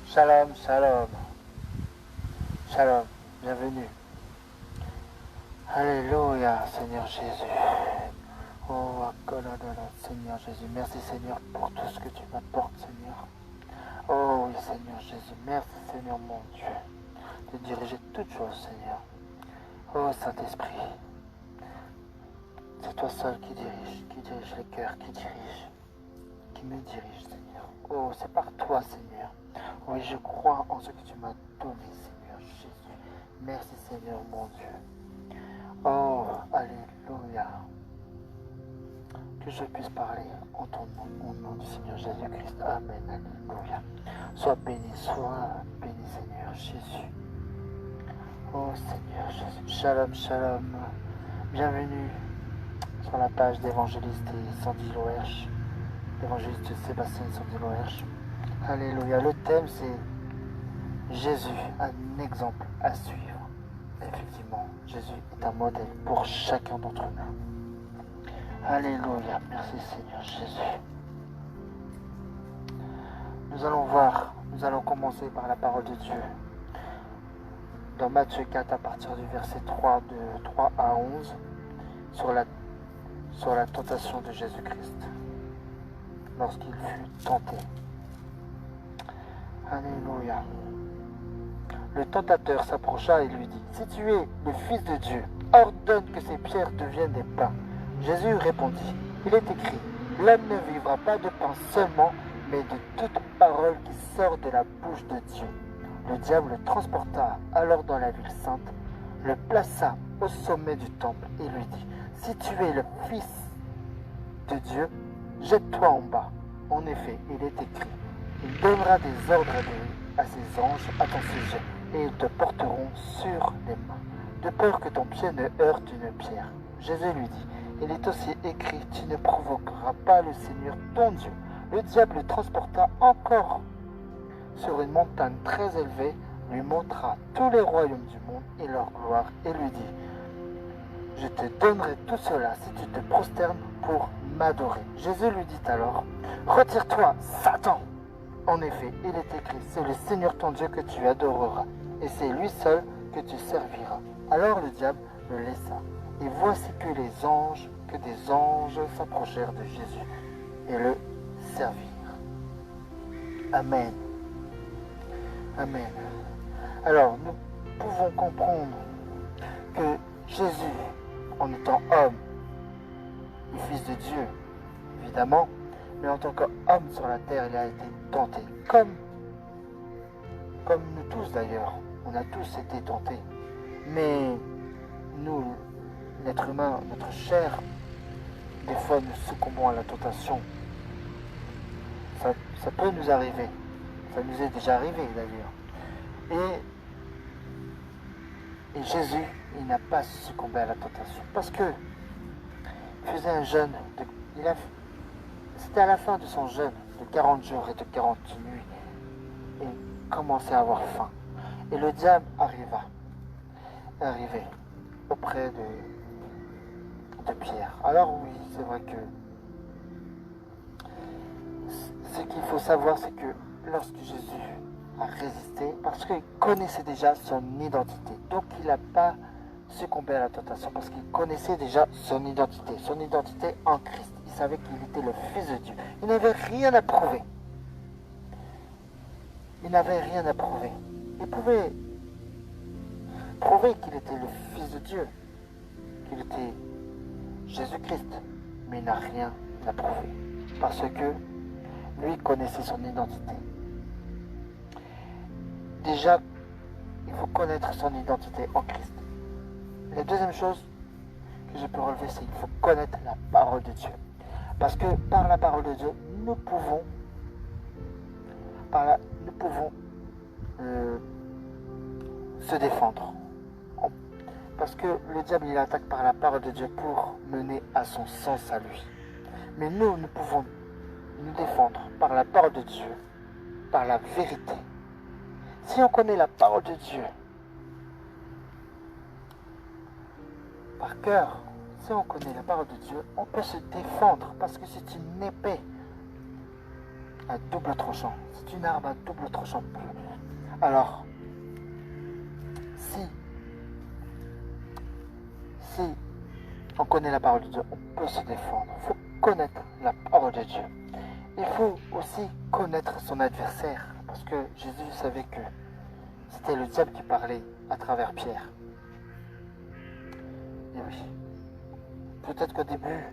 Shalom, shalom, shalom, bienvenue. Alléluia, Seigneur Jésus. Oh, Akoladala, Seigneur Jésus. Merci, Seigneur, pour tout ce que tu m'apportes, Seigneur. Oh, oui, Seigneur Jésus. Merci, Seigneur, mon Dieu, de diriger toutes choses, Seigneur. Oh, Saint-Esprit, c'est toi seul qui dirige les cœurs, qui me dirige, Seigneur. Oh, c'est par toi, Seigneur. Oui, je crois en ce que tu m'as donné, Seigneur Jésus. Merci, Seigneur, mon Dieu. Oh, Alléluia. Que je puisse parler en ton nom, au nom du Seigneur Jésus-Christ. Amen, Alléluia. Sois béni, Seigneur Jésus. Oh, Seigneur Jésus. Shalom, shalom. Bienvenue sur la page d'évangéliste Sandy Loerch. L'évangéliste Sébastien Sandy Loerch. Alléluia. Le thème, c'est Jésus, un exemple à suivre. Effectivement, Jésus est un modèle pour chacun d'entre nous. Alléluia. Merci Seigneur Jésus. Nous allons commencer par la parole de Dieu. Dans Matthieu 4, à partir du verset 3, de 3 à 11, sur la tentation de Jésus-Christ, lorsqu'il fut tenté. Alléluia. Le tentateur s'approcha et lui dit, « Si tu es le Fils de Dieu, ordonne que ces pierres deviennent des pains. » Jésus répondit, « Il est écrit, l'homme ne vivra pas de pain seulement, mais de toute parole qui sort de la bouche de Dieu. » Le diable le transporta alors dans la ville sainte, le plaça au sommet du temple et lui dit, « Si tu es le Fils de Dieu, jette-toi en bas. » En effet, il est écrit, « Il donnera des ordres à ses anges à ton sujet, et ils te porteront sur les mains, de peur que ton pied ne heurte une pierre. » Jésus lui dit, « Il est aussi écrit, tu ne provoqueras pas le Seigneur ton Dieu. » Le diable le transporta encore sur une montagne très élevée, lui montra tous les royaumes du monde et leur gloire, et lui dit, « Je te donnerai tout cela si tu te prosternes pour m'adorer. » Jésus lui dit alors, « Retire-toi, Satan ! En effet, il est écrit, c'est le Seigneur ton Dieu que tu adoreras, et c'est lui seul que tu serviras. » Alors le diable le laissa, et voici que des anges s'approchèrent de Jésus et le servirent. Amen. Amen. Alors, nous pouvons comprendre que Jésus, en étant homme, le Fils de Dieu, évidemment, mais en tant qu'homme sur la terre, il a été tenté, comme nous tous d'ailleurs, on a tous été tentés. Mais nous, l'être humain, notre chair, des fois nous succombons à la tentation. Ça peut nous arriver, ça nous est déjà arrivé d'ailleurs. Et Jésus, il n'a pas succombé à la tentation, parce que il faisait un jeûne, c'était à la fin de son jeûne de 40 jours et de 40 nuits, et il commençait à avoir faim. Et le diable arrivait auprès de Pierre. Alors oui, c'est vrai que ce qu'il faut savoir, c'est que lorsque Jésus a résisté, parce qu'il connaissait déjà son identité, donc il n'a pas succombé à la tentation, parce qu'il connaissait déjà son identité en Christ. Il savait qu'il était le Fils de Dieu. Il n'avait rien à prouver. Il pouvait prouver qu'il était le Fils de Dieu, qu'il était Jésus-Christ, mais il n'a rien à prouver, parce que lui connaissait son identité. Déjà, il faut connaître son identité en Christ. La deuxième chose que je peux relever, c'est qu'il faut connaître la parole de Dieu. Parce que par la parole de Dieu, nous pouvons se défendre. Parce que le diable, il attaque par la parole de Dieu pour mener à son sens à lui. Mais nous pouvons nous défendre par la parole de Dieu, par la vérité. Si on connaît la parole de Dieu par cœur, si on connaît la parole de Dieu, on peut se défendre parce que c'est une épée. à double tranchant. C'est une arme à double tranchant. Alors, si on connaît la parole de Dieu, on peut se défendre. Il faut connaître la parole de Dieu. Il faut aussi connaître son adversaire, parce que Jésus savait que c'était le diable qui parlait à travers Pierre. Et oui, peut-être qu'au début,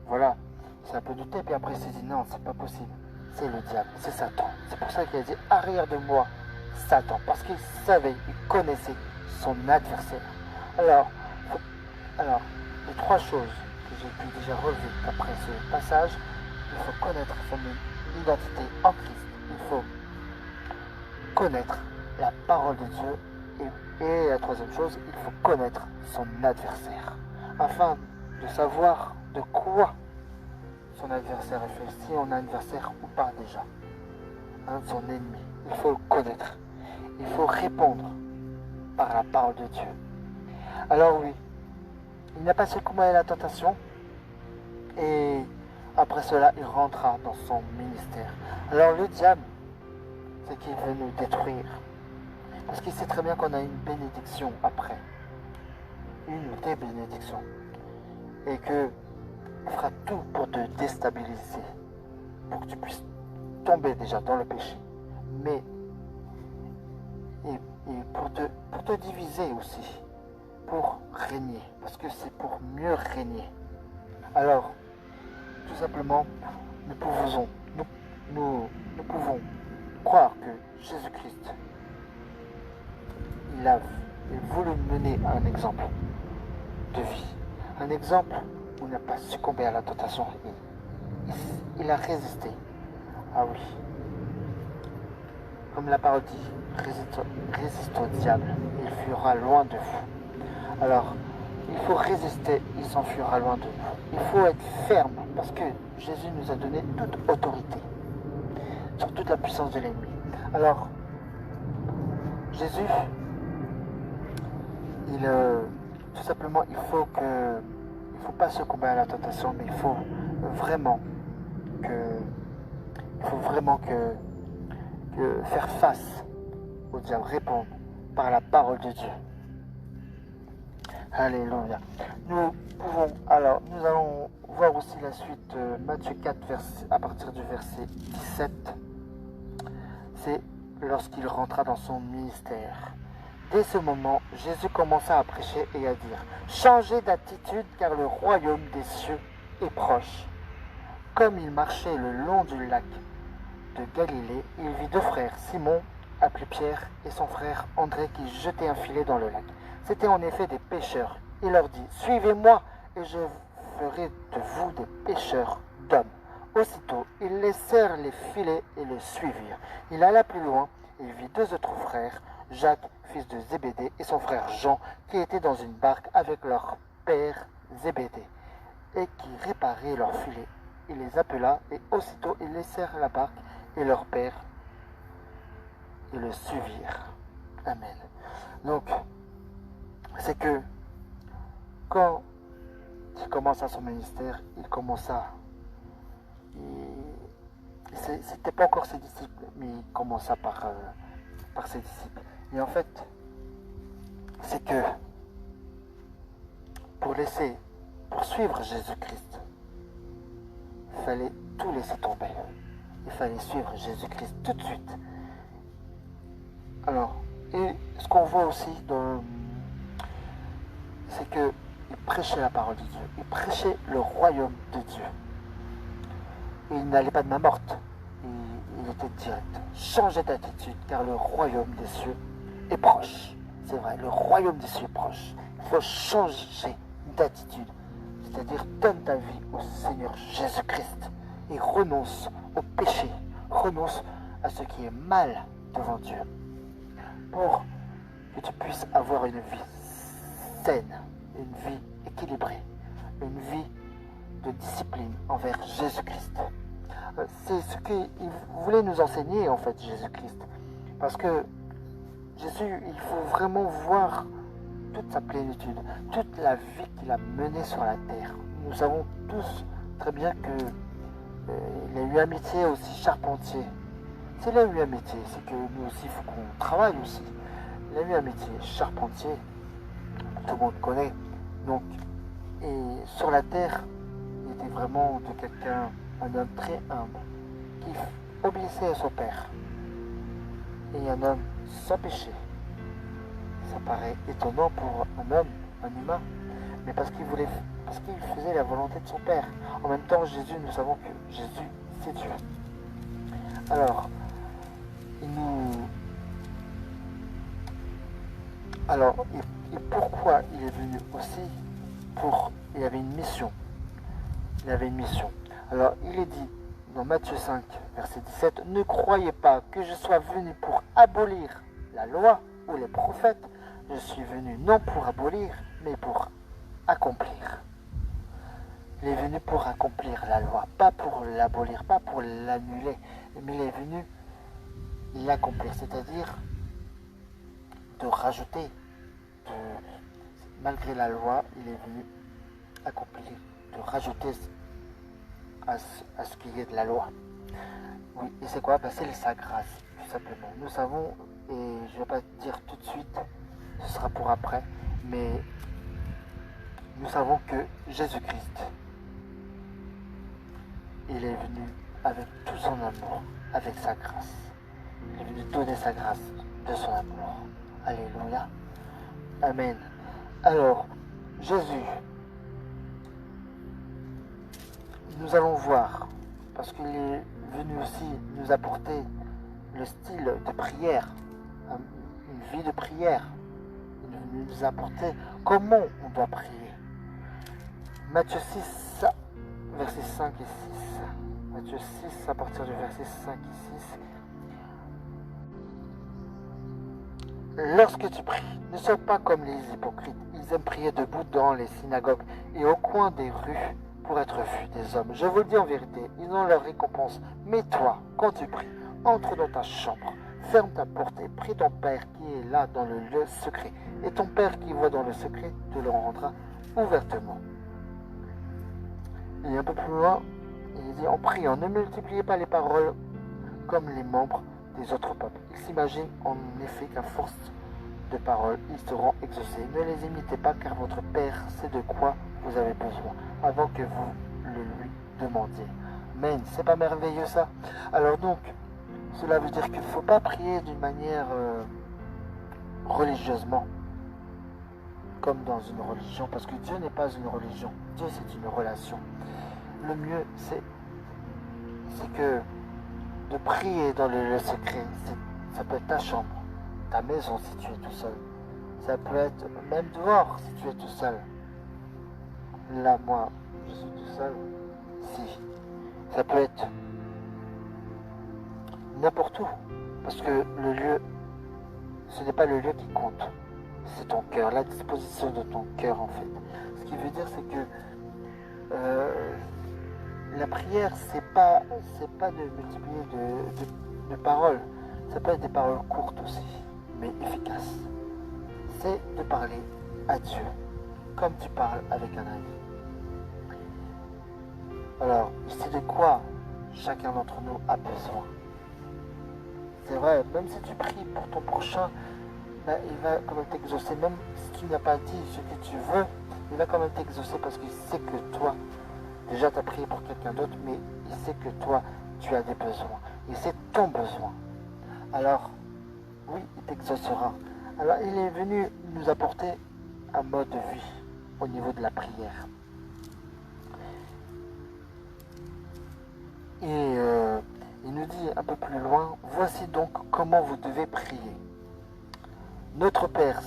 voilà, c'est un peu douté, puis après il s'est dit non, c'est pas possible. C'est le diable, c'est Satan. C'est pour ça qu'il a dit arrière de moi, Satan, parce qu'il savait, il connaissait son adversaire. Alors, les trois choses que j'ai pu déjà relever après ce passage, il faut connaître son identité en Christ. Il faut connaître la parole de Dieu. Et la troisième chose, il faut connaître son adversaire. Afin de savoir de quoi son adversaire est fait. Si on a un adversaire ou pas déjà. Son ennemi. Il faut le connaître. Il faut répondre par la parole de Dieu. Alors oui, il n'a pas succombé à la tentation. Et après cela, il rentra dans son ministère. Alors le diable, c'est qu'il veut nous détruire. Parce qu'il sait très bien qu'on a une bénédiction après. Une ou des bénédictions. Et qu'il fera tout pour te déstabiliser. Pour que tu puisses tomber déjà dans le péché. Mais, et pour te diviser aussi. Pour régner. Parce que c'est pour mieux régner. Alors, tout simplement, nous pouvons croire que Jésus-Christ, il a voulu mener un exemple de vie. Un exemple où il n'a pas succombé à la tentation. Il a résisté. Ah oui. Comme la parole dit, résiste au diable, il fuira loin de vous. Alors, il faut résister, il s'enfuira loin de nous. Il faut être ferme, parce que Jésus nous a donné toute autorité sur toute la puissance de l'ennemi. Alors, Jésus, tout simplement, il faut pas succomber à la tentation, mais il faut vraiment que faire face au diable, répondre par la parole de Dieu. Alléluia. Nous allons voir aussi la suite, Matthieu 4, à partir du verset 17. C'est lorsqu'il rentra dans son ministère. Dès ce moment, Jésus commença à prêcher et à dire « Changez d'attitude car le royaume des cieux est proche. » Comme il marchait le long du lac de Galilée, il vit deux frères, Simon, appelé Pierre, et son frère André qui jetaient un filet dans le lac. C'étaient en effet des pêcheurs. Il leur dit « Suivez-moi et je ferai de vous des pêcheurs d'hommes. » Aussitôt, ils laissèrent les filets et le suivirent. Il alla plus loin et vit deux autres frères, Jacques, fils de Zébédée, et son frère Jean, qui étaient dans une barque avec leur père Zébédée, et qui réparaient leurs filets. Il les appela, et aussitôt ils laissèrent la barque et leur père, et le suivirent. Amen. Donc, c'est que quand il commença son ministère, c'était pas encore ses disciples, mais il commença par ses disciples. Et en fait, c'est que pour suivre Jésus-Christ, il fallait tout laisser tomber. Il fallait suivre Jésus-Christ tout de suite. Alors, et ce qu'on voit aussi, c'est qu'il prêchait la parole de Dieu. Il prêchait le royaume de Dieu. Et il n'allait pas de main morte. Il était direct. Changez d'attitude, car le royaume des cieux est proche. C'est vrai, le royaume des cieux est proche. Il faut changer d'attitude. C'est-à-dire, donne ta vie au Seigneur Jésus-Christ et renonce au péché. Renonce à ce qui est mal devant Dieu. Pour que tu puisses avoir une vie saine, une vie équilibrée, une vie de discipline envers Jésus-Christ. C'est ce qu'il voulait nous enseigner, en fait, Jésus-Christ. Parce que Jésus, il faut vraiment voir toute sa plénitude, toute la vie qu'il a menée sur la terre. Nous savons tous très bien que il a eu amitié aussi charpentier. S'il a eu amitié, c'est que nous aussi, il faut qu'on travaille aussi. Il a eu amitié charpentier, tout le monde connaît. Donc, et sur la terre, il était vraiment de quelqu'un, un homme très humble, qui obéissait à son père. Et un homme sans péché. Ça paraît étonnant pour un homme, un humain, mais parce qu'il faisait la volonté de son père. En même temps, Jésus, nous savons que Jésus, c'est Dieu. Alors, et pourquoi il est venu aussi il avait une mission. Il avait une mission. Alors, il est dit dans Matthieu 5, verset 17, ne croyez pas que je sois venu pour abolir la loi ou les prophètes. Je suis venu non pour abolir, mais pour accomplir. Il est venu pour accomplir la loi, pas pour l'abolir, pas pour l'annuler, mais il est venu l'accomplir, c'est-à-dire de rajouter, malgré la loi, il est venu accomplir, de rajouter à ce qu'il y ait de la loi. Oui, et c'est quoi? C'est sa grâce, tout simplement. Nous savons, et je ne vais pas dire tout de suite, ce sera pour après, mais nous savons que Jésus-Christ, il est venu avec tout son amour, avec sa grâce. Il est venu donner sa grâce de son amour. Alléluia. Amen. Alors, Jésus, nous allons voir, parce qu'il est venu aussi nous apporter le style de prière, une vie de prière. Il est venu nous apporter comment on doit prier. Matthieu 6, versets 5 et 6. Matthieu 6, à partir du verset 5 et 6. Lorsque tu pries, ne sois pas comme les hypocrites. Ils aiment prier debout dans les synagogues et au coin des rues pour être vus des hommes. Je vous le dis en vérité, ils ont leur récompense. Mais toi, quand tu pries, entre dans ta chambre, ferme ta porte et prie ton Père qui est là dans le lieu secret. Et ton Père qui voit dans le secret te le rendra ouvertement. Et un peu plus loin, il dit en priant, ne multipliez pas les paroles comme les membres des autres peuples. Ils s'imaginent en effet qu'à force de paroles, ils seront exaucés. Ne les imitez pas, car votre Père sait de quoi vous avez besoin, avant que vous le lui demandiez. Amen. C'est pas merveilleux ça? Alors donc, cela veut dire qu'il ne faut pas prier d'une manière religieusement, comme dans une religion, parce que Dieu n'est pas une religion. Dieu, c'est une relation. Le mieux, c'est que de prier dans le lieu secret, ça peut être ta chambre, ta maison si tu es tout seul. Ça peut être même dehors si tu es tout seul. Là, moi, je suis tout seul. Si. Ça peut être n'importe où. Parce que le lieu, ce n'est pas le lieu qui compte. C'est ton cœur, la disposition de ton cœur en fait. Ce qui veut dire, c'est que la prière, c'est pas de multiplier de paroles. Ça peut être des paroles courtes aussi, mais efficaces. C'est de parler à Dieu, comme tu parles avec un ami. Alors, c'est de quoi chacun d'entre nous a besoin. C'est vrai, même si tu pries pour ton prochain, ben, il va quand même t'exaucer. Même si tu n'as pas dit ce que tu veux, il va quand même t'exaucer parce qu'il sait que toi, déjà tu as prié pour quelqu'un d'autre, mais il sait que toi, tu as des besoins. Et c'est ton besoin. Alors, oui, il t'exaucera. Alors, il est venu nous apporter un mode de vie au niveau de la prière. Et il nous dit un peu plus loin, voici donc comment vous devez prier. Notre Père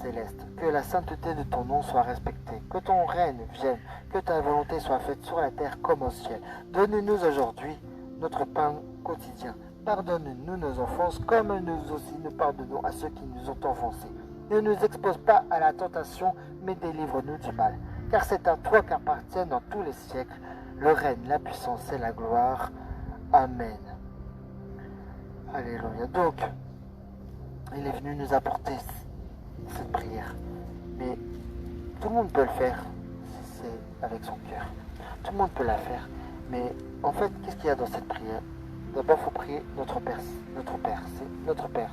céleste, que la sainteté de ton nom soit respectée, que ton règne vienne, que ta volonté soit faite sur la terre comme au ciel. Donne-nous aujourd'hui notre pain quotidien. Pardonne-nous nos offenses comme nous aussi nous pardonnons à ceux qui nous ont offensés. Ne nous expose pas à la tentation, mais délivre-nous du mal. Car c'est à toi qu'appartiennent dans tous les siècles le règne, la puissance et la gloire. Amen. Alléluia. Donc, il est venu nous apporter cette prière. Mais tout le monde peut le faire si c'est avec son cœur. Tout le monde peut la faire. Mais en fait, qu'est-ce qu'il y a dans cette prière? D'abord, il faut prier notre Père. Notre Père, c'est notre Père.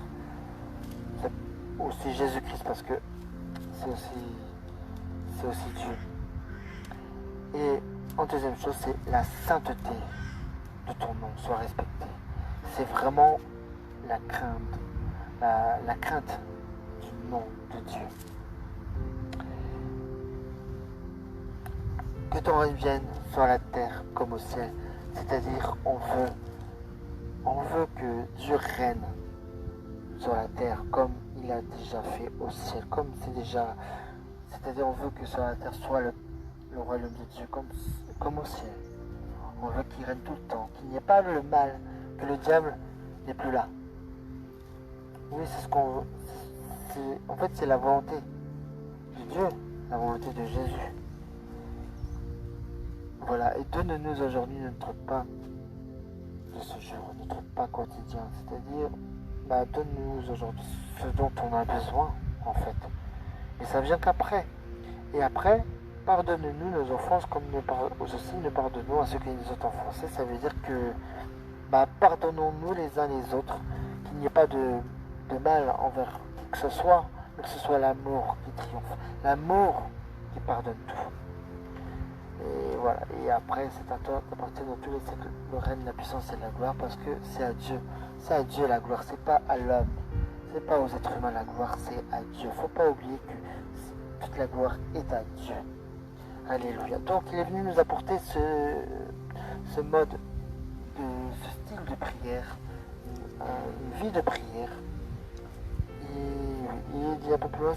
C'est aussi Jésus-Christ parce que c'est aussi Dieu. Et en deuxième chose, c'est la sainteté de ton nom soit respectée. C'est vraiment la crainte, la crainte du nom de Dieu. Que ton règne vienne sur la terre comme au ciel. C'est-à-dire, on veut que Dieu règne sur la terre comme il a déjà fait au ciel. C'est-à-dire, on veut que sur la terre soit le royaume de Dieu comme au ciel. On veut qu'il règne tout le temps, qu'il n'y ait pas le mal, que le diable n'est plus là. Oui, c'est ce qu'on veut. En fait, c'est la volonté de Dieu, la volonté de Jésus. Voilà, et donne-nous aujourd'hui notre pain de ce jour, notre pain quotidien. C'est-à-dire, donne-nous aujourd'hui ce dont on a besoin, en fait. Et ça vient qu'après. Et après, pardonne-nous nos offenses comme nous aussi nous pardonnons à ceux qui nous ont offensés. Ça veut dire que pardonnons-nous les uns les autres, qu'il n'y ait pas de mal envers qui que ce soit, mais que ce soit l'amour qui triomphe, l'amour qui pardonne tout. Et voilà, et après c'est à toi d'appartenir dans tous les siècles le règne, la puissance et la gloire, parce que c'est à Dieu la gloire, c'est pas à l'homme, c'est pas aux êtres humains la gloire, c'est à Dieu. Faut pas oublier que toute la gloire est à Dieu. Alléluia. Donc il est venu nous apporter ce mode, ce style de prière, une vie de prière. Et il dit un peu plus loin,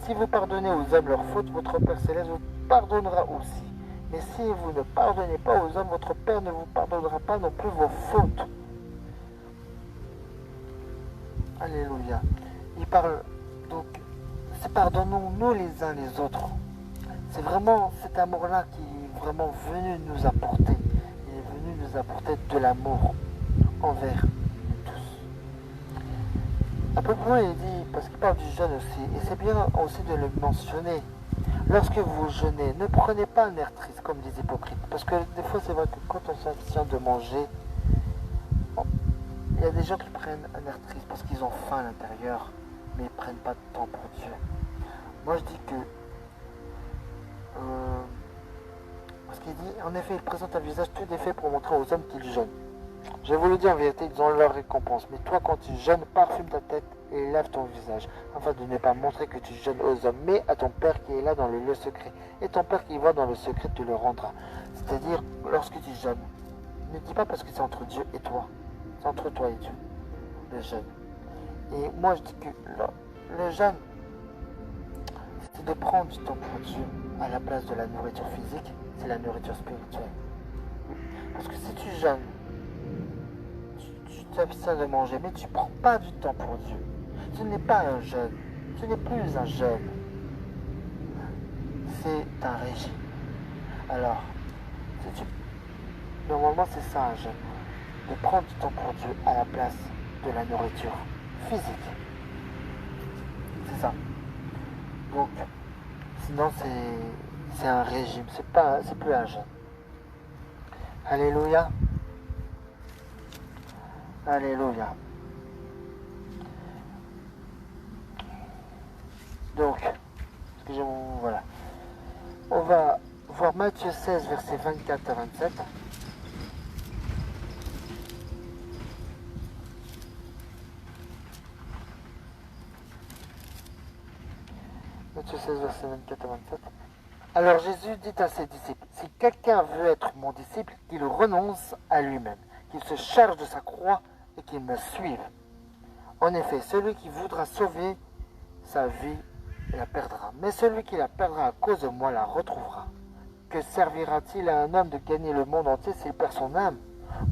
si vous pardonnez aux hommes leurs fautes, votre Père Céleste vous pardonnera aussi. Mais si vous ne pardonnez pas aux hommes, votre Père ne vous pardonnera pas non plus vos fautes. Alléluia. Il parle donc, pardonnons-nous les uns les autres. C'est vraiment cet amour-là qui est vraiment venu nous apporter. Il est venu nous apporter de l'amour envers nous tous. Un peu plus loin, il dit, parce qu'il parle du jeûne aussi, et c'est bien aussi de le mentionner. Lorsque vous jeûnez, ne prenez pas un air triste comme des hypocrites. Parce que des fois, c'est vrai que quand on s'abstient de manger, il y a des gens qui prennent un air triste parce qu'ils ont faim à l'intérieur, mais ils ne prennent pas de temps pour Dieu. Moi, je dis que parce qu'il dit, en effet, il présente un visage tout défait pour montrer aux hommes qu'ils jeûnent. Je vous le dis en vérité, ils ont leur récompense. Mais toi, quand tu jeûnes, parfume ta tête et lave ton visage, afin de ne pas montrer que tu jeûnes aux hommes, mais à ton Père qui est là dans le lieu secret. Et ton Père qui voit dans le secret te le rendra. C'est-à-dire, lorsque tu jeûnes, ne dis pas parce que c'est entre Dieu et toi. C'est entre toi et Dieu, le jeûne. Et moi, je dis que le jeûne, c'est de prendre du temps pour Dieu à la place de la nourriture physique, c'est la nourriture spirituelle. Parce que si tu jeûnes, tu t'abstiens de manger, mais tu ne prends pas du temps pour Dieu. Ce n'est pas un jeûne, ce n'est plus un jeûne, c'est un régime. Alors, normalement c'est ça un jeûne, de prendre du temps pour Dieu à la place de la nourriture physique. C'est ça. Donc, sinon c'est un régime, c'est plus un jeûne. Alléluia. Alléluia. Donc, voilà. On va voir Matthieu 16, versets 24 à 27. Matthieu 16, versets 24 à 27. Alors Jésus dit à ses disciples, si quelqu'un veut être mon disciple, qu'il renonce à lui-même, qu'il se charge de sa croix et qu'il me suive. En effet, celui qui voudra sauver sa vie la perdra, mais celui qui la perdra à cause de moi la retrouvera. Que servira-t-il à un homme de gagner le monde entier s'il perd son âme?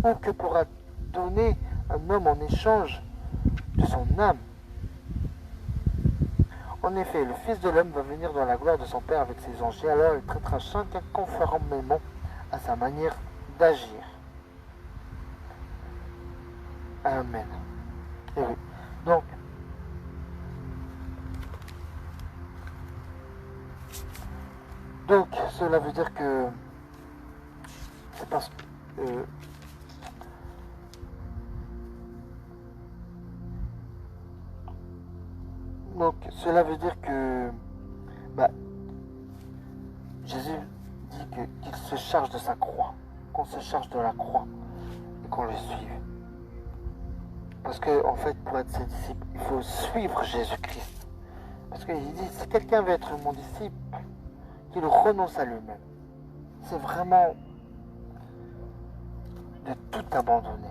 Ou que pourra donner un homme en échange de son âme? En effet, le Fils de l'homme va venir dans la gloire de son Père avec ses anges, et alors il traitera chacun conformément à sa manière d'agir. Amen. Et oui. Donc, cela veut dire que c'est parce que donc cela veut dire que bah, Jésus dit qu'il se charge de sa croix, qu'on se charge de la croix et qu'on le suive. Parce que en fait, pour être ses disciples, il faut suivre Jésus-Christ. Parce qu'il dit, si quelqu'un veut être mon disciple, qu'il renonce à lui-même. C'est vraiment de tout abandonner.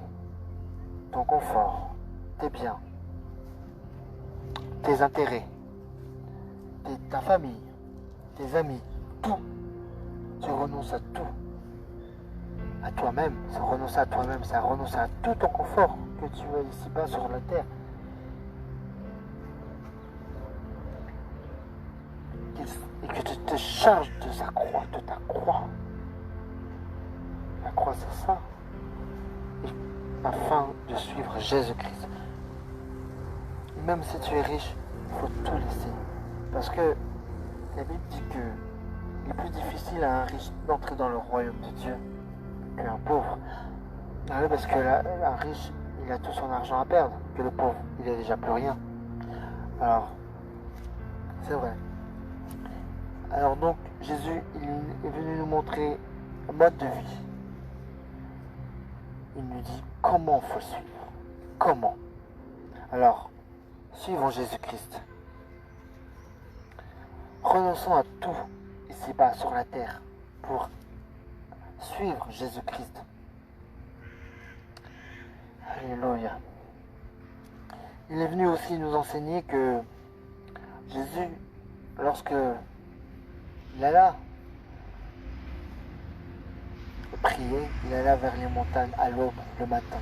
Ton confort, tes biens, tes intérêts, ta famille, tes amis, tout. Tu renonces à tout. À toi-même. C'est renoncer à toi-même, c'est renoncer à tout ton confort que tu as ici-bas sur la terre. Et que tu te charges de sa croix, de ta croix. La croix, c'est ça. Et afin de suivre Jésus-Christ. Même si tu es riche, il faut tout laisser. Parce que la Bible dit que il est plus difficile à un riche d'entrer dans le royaume de Dieu qu'un pauvre. Parce que un riche, il a tout son argent à perdre, que le pauvre, il n'a déjà plus rien. Alors, c'est vrai. Alors donc, Jésus, il est venu nous montrer un mode de vie. Il nous dit comment il faut suivre. Comment. Alors, suivons Jésus-Christ. Renonçons à tout ici-bas sur la terre pour suivre Jésus-Christ. Alléluia. Il est venu aussi nous enseigner que Jésus, lorsque il alla prier, il alla vers les montagnes à l'aube, le matin.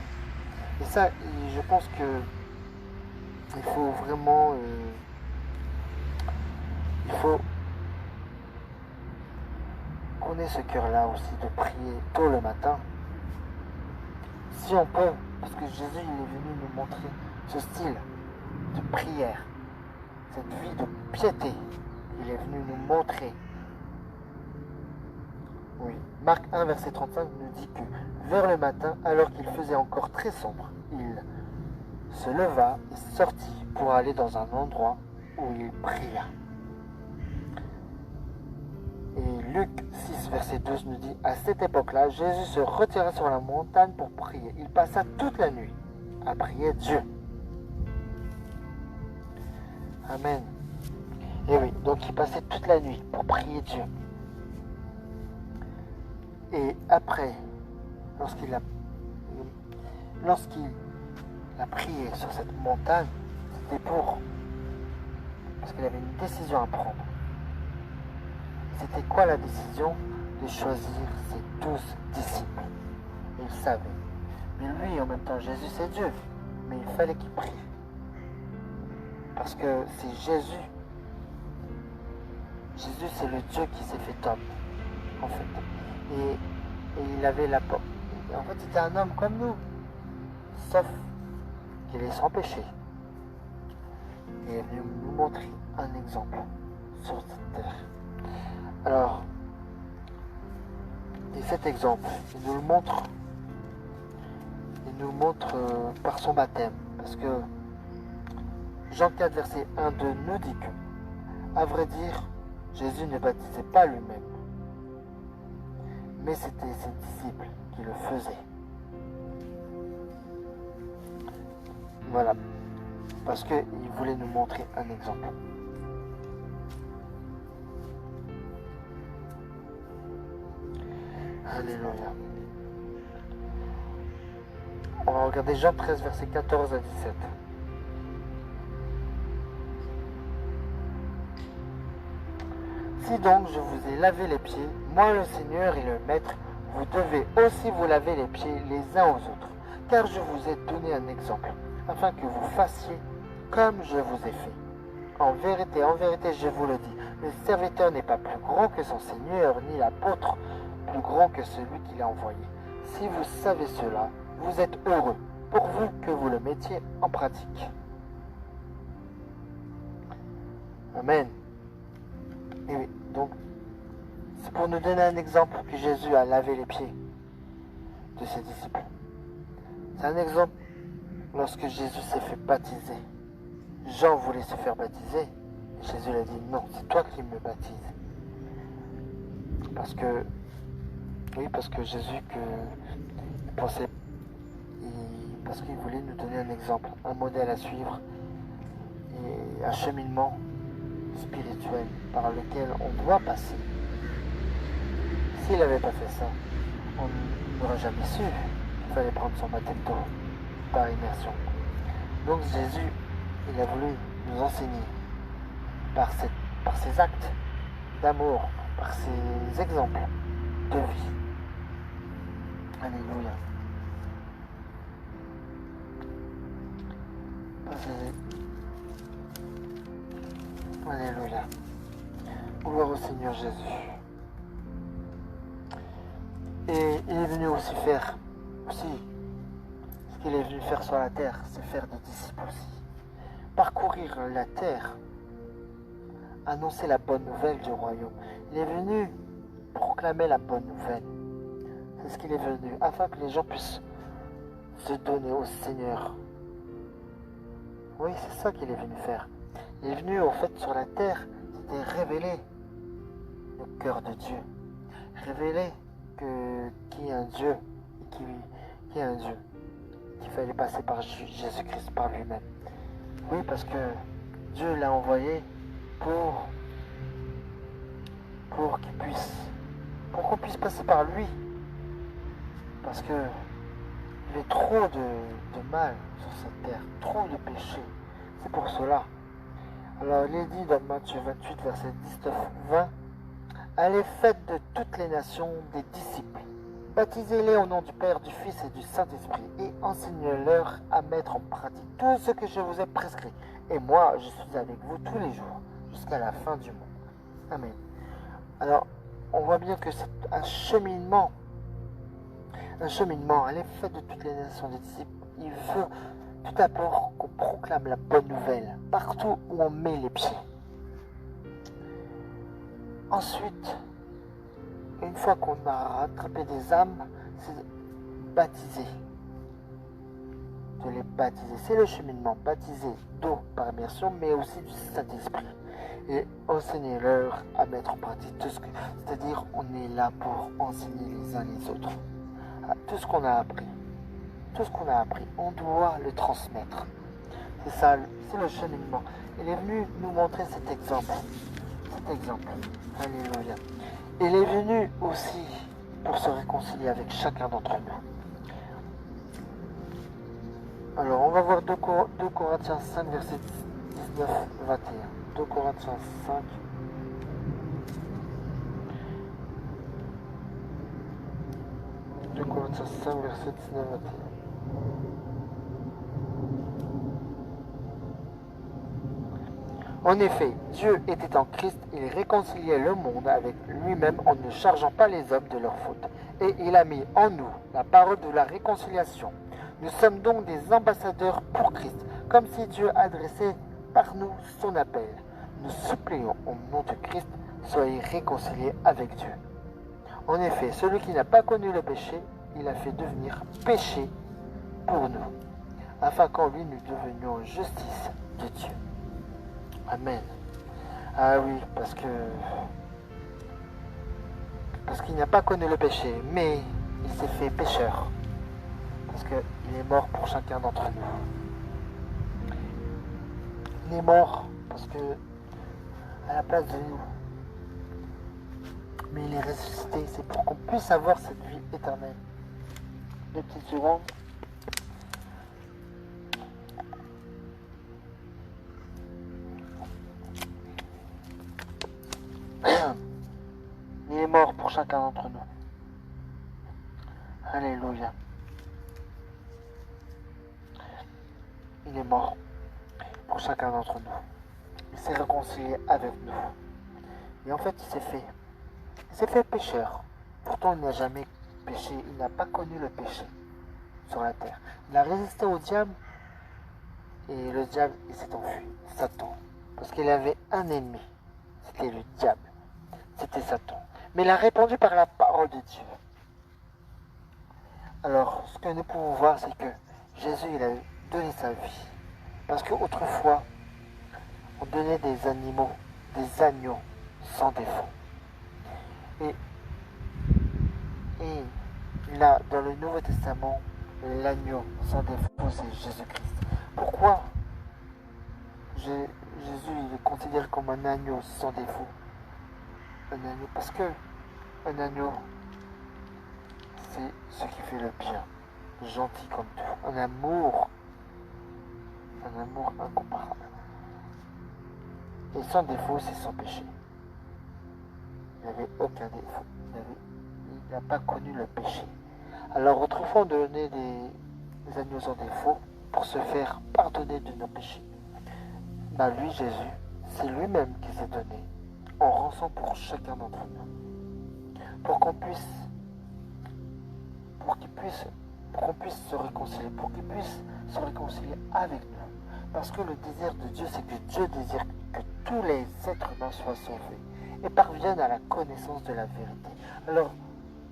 Et ça, je pense que il faut vraiment... il faut qu'on ait ce cœur-là aussi de prier tôt le matin. Si on peut, parce que Jésus il est venu nous montrer ce style de prière, cette vie de piété. Il est venu nous montrer. Oui, Marc 1, verset 35 nous dit que vers le matin, alors qu'il faisait encore très sombre, il se leva et sortit pour aller dans un endroit où il pria. Et Luc 6, verset 12 nous dit, à cette époque-là, Jésus se retira sur la montagne pour prier. Il passa toute la nuit à prier Dieu. Amen. Et oui, donc il passait toute la nuit pour prier Dieu. Et après, lorsqu'il a prié sur cette montagne, c'était parce qu'il avait une décision à prendre. C'était quoi la décision? De choisir ses 12 disciples. Il savait. Mais lui, en même temps, Jésus, c'est Dieu. Mais il fallait qu'il prie. Parce que c'est Jésus. Jésus, c'est le Dieu qui s'est fait homme, en fait. Et il avait la porte. En fait, c'était un homme comme nous. Sauf qu'il est sans péché. Et il est venu nous montrer un exemple sur cette terre. Alors, et cet exemple, il nous le montre par son baptême. Parce que Jean 4, verset 1-2 nous dit que, à vrai dire, Jésus ne baptisait pas lui-même, mais c'était ses disciples qui le faisaient. Voilà, parce qu'il voulait nous montrer un exemple. Alléluia. On va regarder Jean 13, versets 14 à 17. Si donc je vous ai lavé les pieds, moi le Seigneur et le Maître, vous devez aussi vous laver les pieds les uns aux autres, car je vous ai donné un exemple, afin que vous fassiez comme je vous ai fait. En vérité, je vous le dis, le serviteur n'est pas plus grand que son Seigneur, ni l'apôtre plus grand que celui qui l'a envoyé. Si vous savez cela, vous êtes heureux, pourvu que vous le mettiez en pratique. Amen. Et oui, donc, c'est pour nous donner un exemple que Jésus a lavé les pieds. de ses disciples. C'est un exemple lorsque Jésus s'est fait baptiser. Jean voulait se faire baptiser. Jésus lui a dit non, c'est toi qui me baptises. Parce que Jésus pensait, parce qu'il voulait nous donner un exemple, un modèle à suivre et un cheminement spirituel par lequel on doit passer. S'il n'avait pas fait ça, on n'aurait jamais su qu'il fallait prendre son baptême d'eau par immersion. Donc Jésus, il a voulu nous enseigner par ses actes d'amour, par ses exemples de vie. Alléluia. Alléluia. Gloire au Seigneur Jésus. Et il est venu aussi faire, ce qu'il est venu faire sur la terre, c'est faire des disciples aussi. Parcourir la terre, annoncer la bonne nouvelle du royaume. Il est venu proclamer la bonne nouvelle. C'est ce qu'il est venu, afin que les gens puissent se donner au Seigneur. Oui, c'est ça qu'il est venu faire. Il est venu, en fait, sur la terre, c'était révéler le cœur de Dieu. Révéler qu'il y a un Dieu, qu'il y a un Dieu, qu'il fallait passer par Jésus-Christ, par lui-même. Oui, parce que Dieu l'a envoyé pour qu'on puisse passer par lui. Parce que il y avait trop de mal sur cette terre, trop de péchés. C'est pour cela. Alors il est dit dans Matthieu 28, verset 19-20, allez, faites de toutes les nations des disciples. Baptisez-les au nom du Père, du Fils et du Saint-Esprit et enseignez-leur à mettre en pratique tout ce que je vous ai prescrit. Et moi, je suis avec vous tous les jours, jusqu'à la fin du monde. Amen. Alors, on voit bien que c'est un cheminement. Allez, faites de toutes les nations des disciples. Il veut tout d'abord qu'on proclame la bonne nouvelle partout où on met les pieds. Ensuite, une fois qu'on a rattrapé des âmes, c'est de baptiser. De les baptiser. C'est le cheminement. Baptiser d'eau par immersion, mais aussi du Saint-Esprit. Et enseigner-leur à mettre en pratique tout ce que... C'est-à-dire, on est là pour enseigner les uns les autres. Tout ce qu'on a appris. Tout ce qu'on a appris, on doit le transmettre. C'est ça, c'est le cheminement. Il est venu nous montrer cet exemple. Alléluia. Il est venu aussi pour se réconcilier avec chacun d'entre nous. Alors, on va voir 2 Corinthiens 5, verset 19-21. 2 Corinthiens 5. Corinthiens 5, verset 19-21. En effet, Dieu était en Christ, il réconciliait le monde avec lui-même en ne chargeant pas les hommes de leurs fautes. Et il a mis en nous la parole de la réconciliation. Nous sommes donc des ambassadeurs pour Christ, comme si Dieu adressait par nous son appel. Nous supplions au nom de Christ, soyez réconciliés avec Dieu. En effet, celui qui n'a pas connu le péché, il a fait devenir péché pour nous, afin qu'en lui nous devenions justice de Dieu. Amen. Ah oui, parce qu'il n'a pas connu le péché, mais il s'est fait pécheur. Parce qu'il est mort pour chacun d'entre nous. Il est mort parce que à la place de nous. Mais il est ressuscité, c'est pour qu'on puisse avoir cette vie éternelle. 2 petites secondes. Il est mort pour chacun d'entre nous. Alléluia. Il est mort pour chacun d'entre nous. Il s'est réconcilié avec nous. Et en fait, il s'est fait pécheur. Pourtant, il n'a jamais péché. Il n'a pas connu le péché sur la terre. Il a résisté au diable. Et le diable, il s'est enfui. Satan. Parce qu'il avait un ennemi. C'était le diable. C'était Satan. Mais il a répondu par la parole de Dieu. Alors, ce que nous pouvons voir, c'est que Jésus, il a donné sa vie. Parce qu'autrefois, on donnait des animaux, des agneaux sans défaut. Et, et là, dans le Nouveau Testament, l'agneau sans défaut, c'est Jésus-Christ. Pourquoi Jésus, il est considéré comme un agneau sans défaut? Un agneau, parce que un agneau, c'est ce qui fait le bien, gentil comme tout, un amour incomparable. Et sans défaut, c'est sans péché. Il n'avait aucun défaut. Il n'a pas connu le péché. Alors autrefois, on donnait des agneaux sans défaut pour se faire pardonner de nos péchés. Lui, Jésus, c'est lui-même qui s'est donné en rançon pour chacun d'entre nous. Pour qu'on puisse se réconcilier, pour qu'il puisse se réconcilier avec nous. Parce que le désir de Dieu, c'est que Dieu désire que tous les êtres humains soient sauvés et parviennent à la connaissance de la vérité. Alors,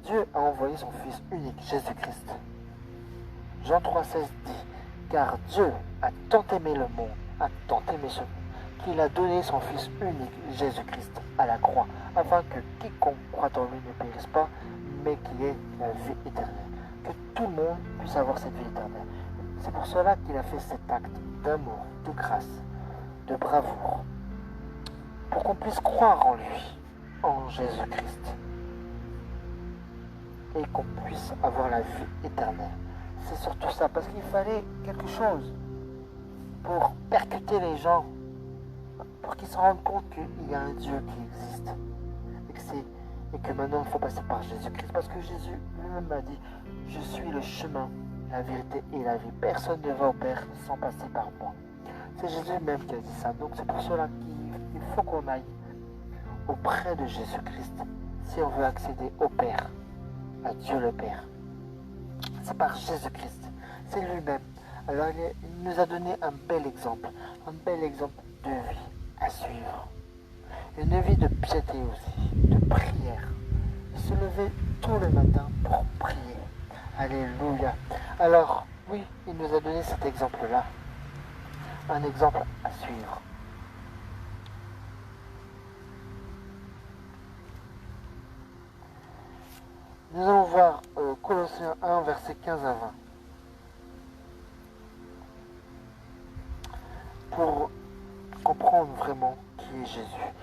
Dieu a envoyé son Fils unique, Jésus-Christ. Jean 3,16 dit, car Dieu a tant aimé le monde, a tant aimé ce monde, qu'il a donné son Fils unique, Jésus-Christ, à la croix, afin que quiconque croit en lui ne périsse pas, mais qu'il ait la vie éternelle. Que tout le monde puisse avoir cette vie éternelle. C'est pour cela qu'il a fait cet acte d'amour, de grâce, de bravoure, pour qu'on puisse croire en lui, en Jésus-Christ, et qu'on puisse avoir la vie éternelle. C'est surtout ça, parce qu'il fallait quelque chose pour percuter les gens, pour qu'ils se rendent compte qu'il y a un Dieu qui existe, et que maintenant il faut passer par Jésus-Christ, parce que Jésus lui-même a dit, je suis le chemin, la vérité et la vie. Personne ne va au Père sans passer par moi. C'est Jésus même qui a dit ça. Donc c'est pour cela qu'il faut qu'on aille auprès de Jésus-Christ si on veut accéder au Père, à Dieu le Père. C'est par Jésus-Christ. C'est lui-même. Alors il nous a donné un bel exemple de vie à suivre. Une vie de piété aussi, de prière. Se lever tôt le matin pour prier. Alléluia. Alors, oui, il nous a donné cet exemple-là. Un exemple à suivre. Nous allons voir Colossiens 1, versets 15 à 20. Pour comprendre vraiment qui est Jésus.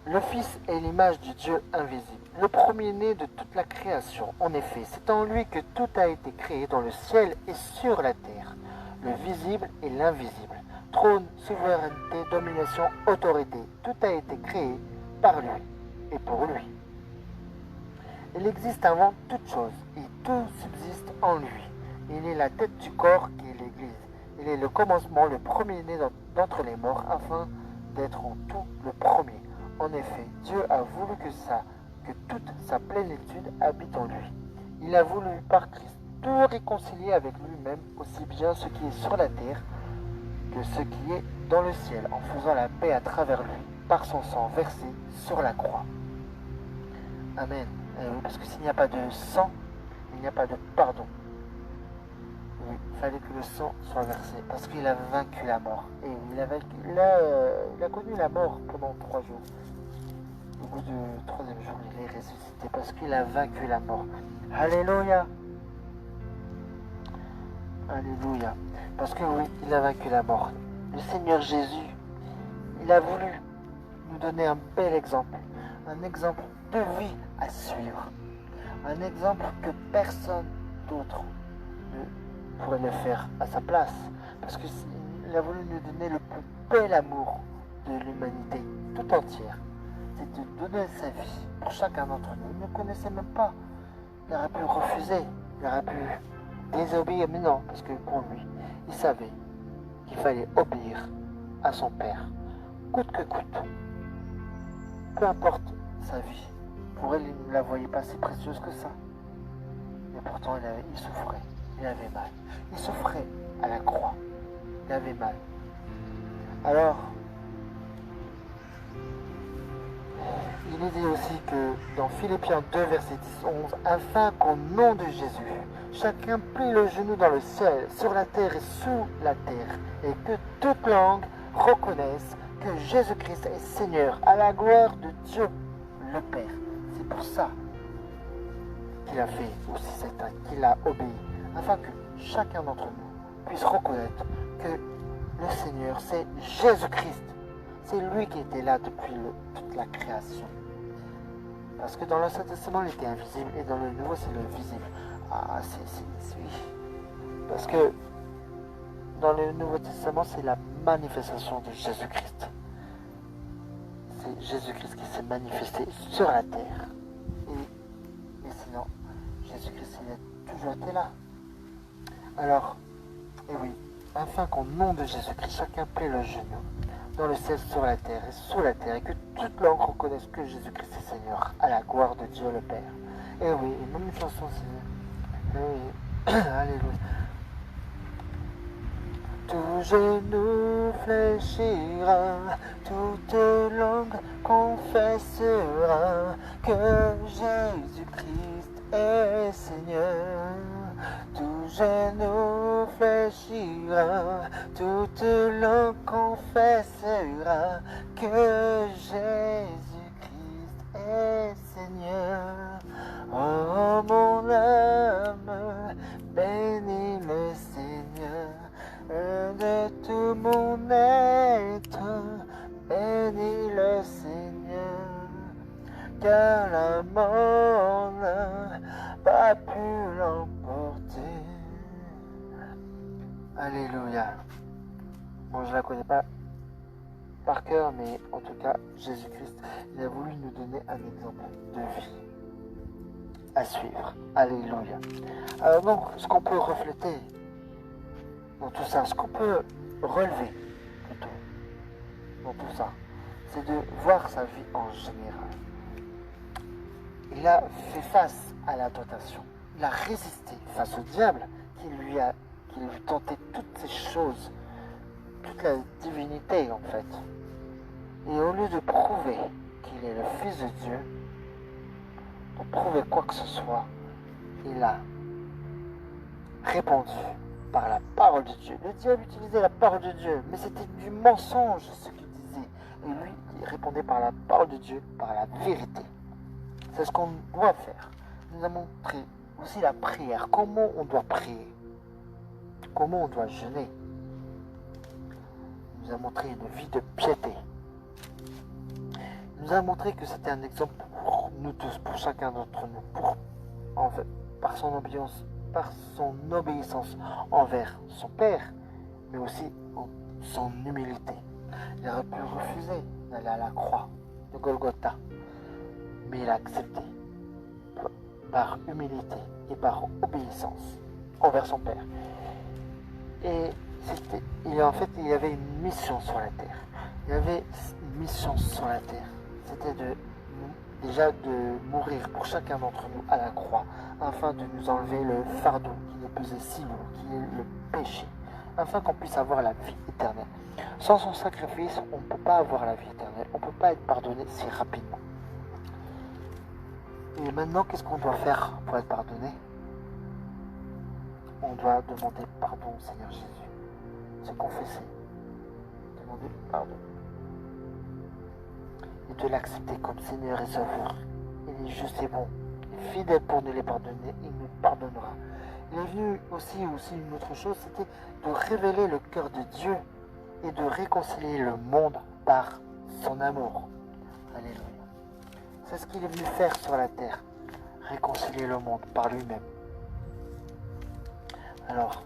Le Fils est l'image du Dieu invisible, le premier-né de toute la création. En effet, c'est en lui que tout a été créé dans le ciel et sur la terre, le visible et l'invisible. Trône, souveraineté, domination, autorité, tout a été créé par lui et pour lui. Il existe avant toute chose et tout subsiste en lui. Il est la tête du corps qui est l'Église. Il est le commencement, le premier-né d'entre les morts, afin d'être en tout le premier. En effet, Dieu a voulu que toute sa plénitude habite en lui. Il a voulu par Christ tout réconcilier avec lui-même, aussi bien ce qui est sur la terre que ce qui est dans le ciel, en faisant la paix à travers lui, par son sang versé sur la croix. Amen. Parce que s'il n'y a pas de sang, il n'y a pas de pardon. Oui, il fallait que le sang soit versé, parce qu'il a vaincu la mort. Et il a connu la mort pendant 3 jours. Au bout du 3e jour, il est ressuscité, parce qu'il a vaincu la mort. Alléluia. Alléluia. Parce que oui, il a vaincu la mort. Le Seigneur Jésus, il a voulu nous donner un bel exemple. Un exemple de vie à suivre. Un exemple que personne d'autre ne pourrait le faire à sa place. Parce qu'il a voulu nous donner le plus bel amour de l'humanité tout entière. C'est de donner sa vie pour chacun d'entre nous. Il ne connaissait même pas. Il aurait pu refuser. Il aurait pu désobéir. Mais non, parce que pour lui, il savait qu'il fallait obéir à son Père. Coûte que coûte. Peu importe sa vie. Pour elle, il ne la voyait pas si précieuse que ça. Mais pourtant, il souffrait. Il avait mal. Il souffrait à la croix. Il avait mal. Alors, Il est dit aussi que dans Philippiens 2, verset 10-11, afin qu'au nom de Jésus, chacun plie le genou dans le ciel, sur la terre et sous la terre, et que toute langue reconnaisse que Jésus-Christ est Seigneur, à la gloire de Dieu le Père. C'est pour ça qu'il a fait aussi cet acte, qu'il a obéi, afin que chacun d'entre nous puisse reconnaître que le Seigneur, c'est Jésus-Christ. C'est lui qui était là depuis toute la création. Parce que dans l'Ancien Testament, il était invisible, et dans le Nouveau, c'est le visible. Ah, oui. Parce que dans le Nouveau Testament, c'est la manifestation de Jésus-Christ. C'est Jésus-Christ qui s'est manifesté sur la terre. Et sinon, Jésus-Christ, il a toujours été là. Alors, et oui, afin qu'au nom de Jésus-Christ, chacun plie le genou dans le ciel, sur la terre et sous la terre, et que toute langue reconnaisse que Jésus-Christ est Seigneur, à la gloire de Dieu le Père. Et oui, et même une chanson, c'est... Oui, alléluia. Tout genou fléchira, toute langue confessera que Jésus-Christ est Seigneur. Tout genou fléchira, toute langue confessera que Jésus-Christ est Seigneur. Oh mon âme, bénis le Seigneur. De tout mon être, bénis le Seigneur, car la mort n'a pas pu l'emporter. Alléluia. Bon, je la connais pas par cœur, mais en tout cas, Jésus-Christ, il a voulu nous donner un exemple de vie à suivre. Alléluia. Alors donc, ce qu'on peut refléter dans tout ça, ce qu'on peut relever plutôt dans tout ça, c'est de voir sa vie en général. Il a fait face à la tentation. Il a résisté face au diable qui lui tentait toutes ces choses, toute la divinité en fait. Et au lieu de prouver qu'il est le Fils de Dieu, de prouver quoi que ce soit, il a répondu par la parole de Dieu. Le diable utilisait la parole de Dieu, mais c'était du mensonge ce qu'il disait. Et lui, il répondait par la parole de Dieu, par la vérité. C'est ce qu'on doit faire. Il nous a montré aussi la prière, comment on doit prier, comment on doit jeûner. Il nous a montré une vie de piété. Il nous a montré que c'était un exemple pour nous tous, pour chacun d'entre nous, en fait, par son obéissance envers son Père, mais aussi son humilité. Il aurait pu refuser d'aller à la croix de Golgotha, mais il a accepté par humilité et par obéissance envers son Père. Et il y avait une mission sur la terre. Il y avait une mission sur la terre. C'était déjà de mourir pour chacun d'entre nous à la croix, afin de nous enlever le fardeau qui nous pesait si lourd, qui est le péché, afin qu'on puisse avoir la vie éternelle. Sans son sacrifice, on ne peut pas avoir la vie éternelle, on ne peut pas être pardonné si rapidement. Et maintenant, qu'est-ce qu'on doit faire pour être pardonné? On doit demander pardon au Seigneur Jésus, se confesser, demander pardon, et de l'accepter comme Seigneur et Sauveur. Il est juste et bon, il est fidèle pour nous les pardonner, il nous pardonnera. Il est venu aussi une autre chose, c'était de révéler le cœur de Dieu et de réconcilier le monde par son amour. Alléluia. C'est ce qu'il est venu faire sur la terre, réconcilier le monde par lui-même. Alors,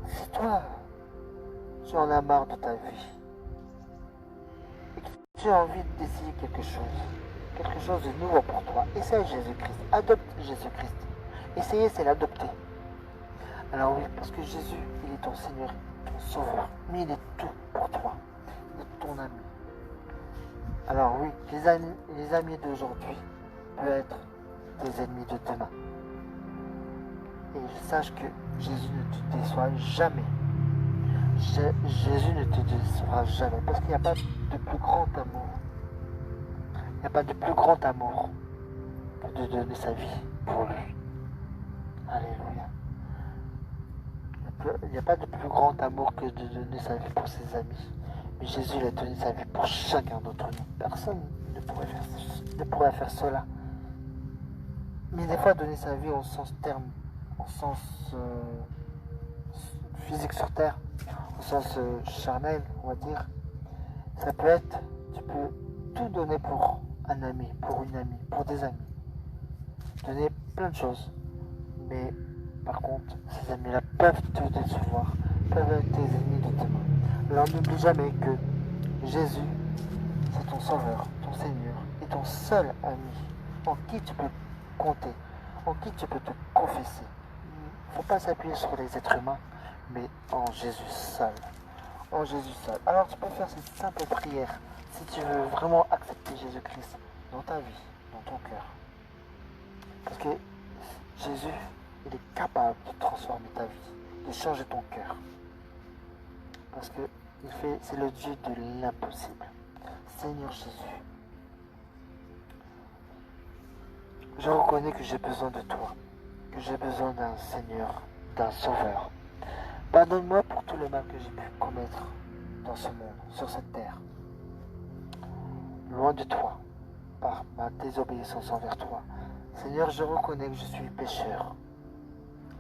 si toi, tu en as marre de ta vie, et que tu as envie d'essayer quelque chose de nouveau pour toi, essaye Jésus-Christ, adopte Jésus-Christ. Essayer, c'est l'adopter. Alors oui, parce que Jésus, il est ton Seigneur, ton Sauveur, mais il est tout pour toi, il est ton ami. Alors oui, les amis d'aujourd'hui peuvent être tes ennemis de demain. Et sache que Jésus ne te déçoit jamais. Jésus ne te décevra jamais, parce qu'il n'y a pas de plus grand amour n'y a pas de plus grand amour que de donner sa vie pour lui. Alléluia. Il n'y a pas de plus grand amour que de donner sa vie pour ses amis. Mais Jésus il a donné sa vie pour chacun d'entre nous. Personne ne pourrait faire cela. Mais des fois, donner sa vie au sens terme, au sens physique sur terre, au sens charnel, on va dire, ça peut être, tu peux tout donner pour un ami, pour une amie, pour des amis. Donner plein de choses. Mais par contre, ces amis-là peuvent te décevoir, peuvent être tes ennemis de demain. Alors n'oublie jamais que Jésus, c'est ton sauveur, ton Seigneur et ton seul ami en qui tu peux compter, en qui tu peux te confesser. Il ne faut pas s'appuyer sur les êtres humains, mais en Jésus seul. En Jésus seul. Alors tu peux faire cette simple prière si tu veux vraiment accepter Jésus-Christ dans ta vie, dans ton cœur. Parce que Jésus, il est capable de transformer ta vie, de changer ton cœur. Parce que c'est le Dieu de l'impossible. Seigneur Jésus, je reconnais que j'ai besoin de toi, que j'ai besoin d'un Seigneur, d'un Sauveur. Pardonne-moi pour tout le mal que j'ai pu commettre dans ce monde, sur cette terre. Loin de toi, par ma désobéissance envers toi. Seigneur, je reconnais que je suis pécheur.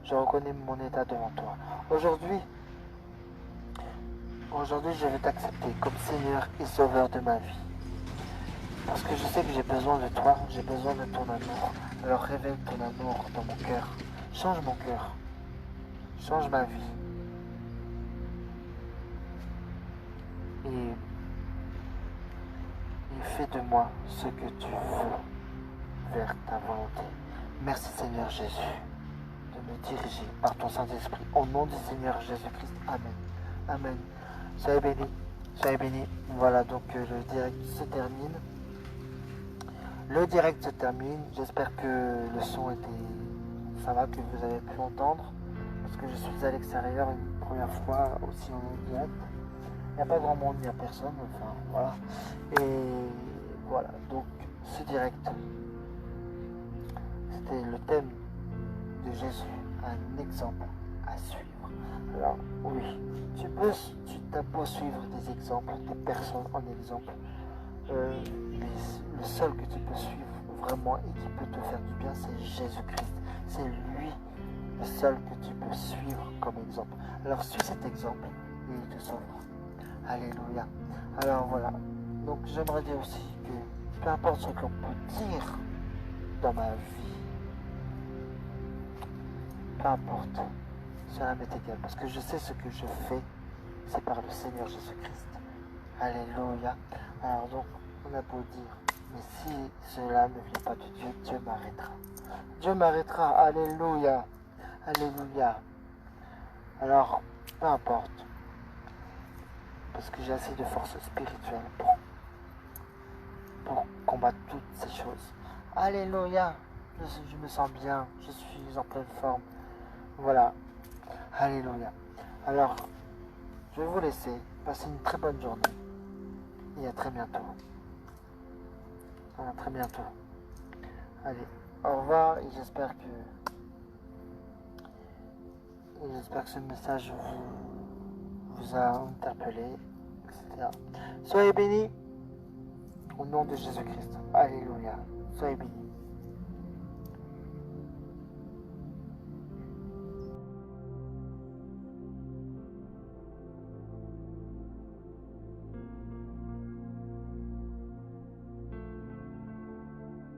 Je reconnais mon état devant toi. Aujourd'hui, je vais t'accepter comme Seigneur et Sauveur de ma vie. Parce que je sais que j'ai besoin de toi, j'ai besoin de ton amour. Alors révèle ton amour dans mon cœur. Change mon cœur. Change ma vie. Et fais de moi ce que tu veux vers ta volonté. Merci Seigneur Jésus de me diriger par ton Saint-Esprit. Au nom du Seigneur Jésus-Christ. Amen. Amen. Soyez bénis. Soyez bénis. Voilà, donc le direct se termine. Le direct se termine. J'espère que le son ça va, que vous avez pu entendre. Parce que je suis à l'extérieur une première fois aussi en direct. Il n'y a pas grand monde, il n'y a personne. Enfin, voilà. Et voilà, donc ce direct, c'était le thème de Jésus, un exemple à suivre. Alors oui, tu t'as beau suivre des exemples, des personnes en exemple, mais le seul que tu peux suivre vraiment et qui peut te faire du bien, c'est Jésus-Christ. C'est lui le seul que tu peux suivre comme exemple. Alors suis cet exemple et il te sauvera. Alléluia. Alors voilà, donc j'aimerais dire aussi que peu importe ce qu'on peut dire dans ma vie, peu importe, cela m'est égal, parce que je sais ce que je fais, c'est par le Seigneur Jésus-Christ. Alléluia. Alors donc, on a beau dire, mais si cela ne vient pas de Dieu, Dieu m'arrêtera. Dieu m'arrêtera. Alléluia. Alléluia. Alors, peu importe, parce que j'ai assez de force spirituelle pour combattre toutes ces choses. Alléluia. Je me sens bien, je suis en pleine forme. Voilà. Alléluia. Alors, je vais vous laisser. Passez une très bonne journée. Et à très bientôt. À très bientôt. Allez, au revoir et j'espère que ce message vous a interpellé, etc. Soyez bénis au nom de Jésus-Christ. Alléluia. Soyez bénis.